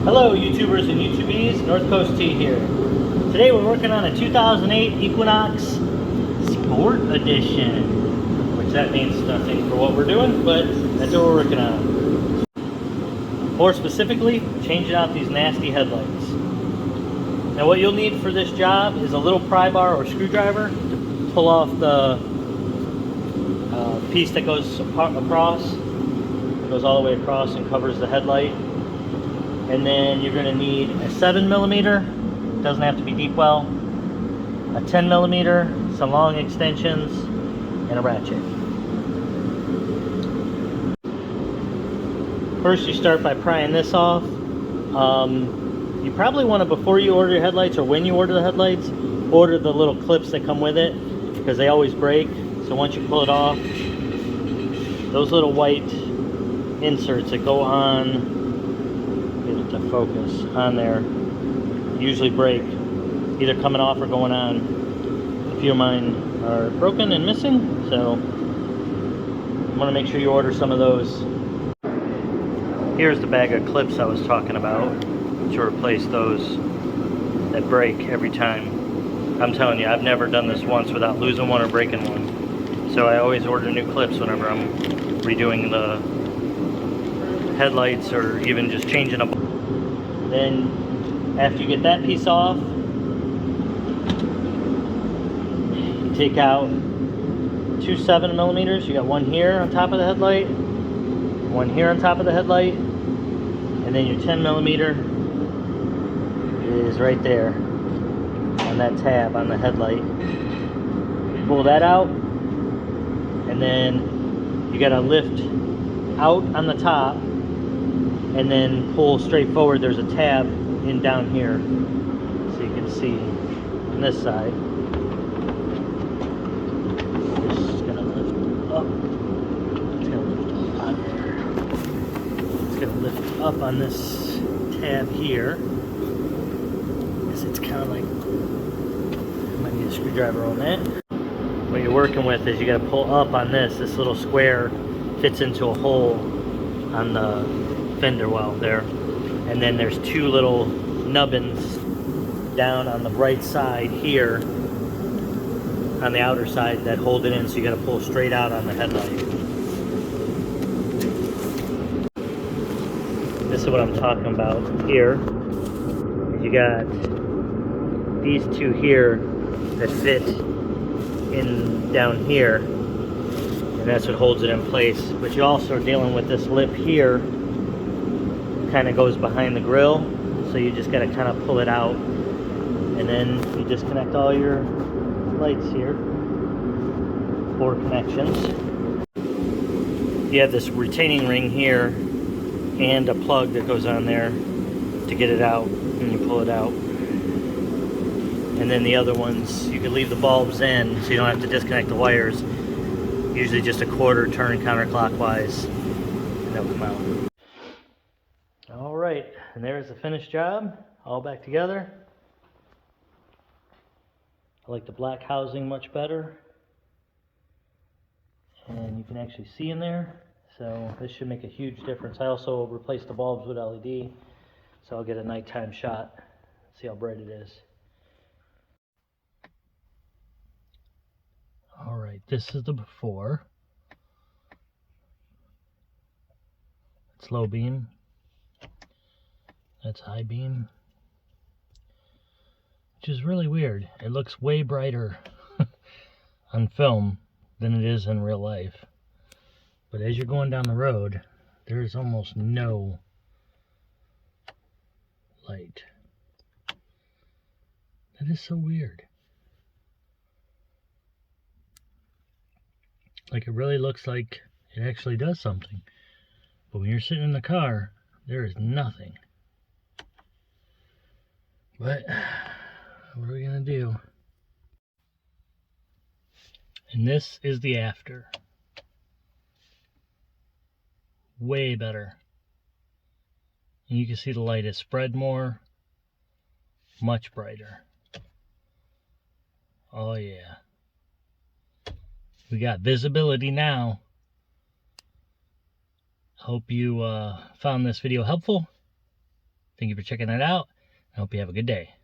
Hello YouTubers and YouTubies, NorthCoastT here. Today we're working on a 2008 Equinox Sport Edition, which that means nothing for what we're doing, but that's what we're working on. More specifically, changing out these nasty headlights. Now what you'll need for this job is a little pry bar or screwdriver to pull off the piece that goes across. It goes all the way across and covers the headlight. And then you're going to need a 7mm, doesn't have to be deep well, a 10mm, some long extensions, and a ratchet. First you start by prying this off. You probably want to, before you order your headlights or when you order the headlights, order the little clips that come with it, because they always break. So once you pull it off, those little white inserts that go on, to focus on there, usually break, either coming off or going on. A few of mine are broken and missing, so you want to make sure you order some of those. Here's the bag of clips I was talking about to replace those that break every time. I'm telling you, I've never done this once without losing one or breaking one, so I always order new clips whenever I'm redoing the headlights or even just changing a. Then after you get that piece off, you take out two 7mm. You got one here on top of the headlight, one here on top of the headlight, and then your 10mm is right there on that tab on the headlight. Pull that out, and then you got to lift out on the top and then pull straight forward. There's a tab in down here, so you can see on this side. It's gonna lift up. It's gonna lift up on there. It's gonna lift up on this tab here. It's kind of like, I might need a screwdriver on that. What you're working with is you got to pull up on this. This little square fits into a hole on the fender well there, and then there's two little nubbins down on the right side here on the outer side that hold it in, so you got to pull straight out on the headlight. This is what I'm talking about here. You got these two here that fit in down here, and that's what holds it in place. But you also are dealing with this lip here, kind of goes behind the grill, so you just got to kind of pull it out, and then you disconnect all your lights here, 4 connections. You have this retaining ring here and a plug that goes on there to get it out, and you pull it out. And then the other ones, you can leave the bulbs in so you don't have to disconnect the wires. Usually just a quarter turn counterclockwise and they'll come out. Alright, and there's the finished job, all back together. I like the black housing much better, and you can actually see in there, so this should make a huge difference. I also replaced the bulbs with LED, so I'll get a nighttime shot, see how bright it is. Alright, this is the before. It's low beam. That's high beam, which is really weird. It looks way brighter on film than it is in real life. But as you're going down the road, there's almost no light. That is so weird. Like, it really looks like it actually does something. But when you're sitting in the car, there is nothing. But what are we gonna do? And this is the after. Way better. And you can see the light is spread more, much brighter. Oh yeah. We got visibility now. Hope you found this video helpful. Thank you for checking that out. I hope you have a good day.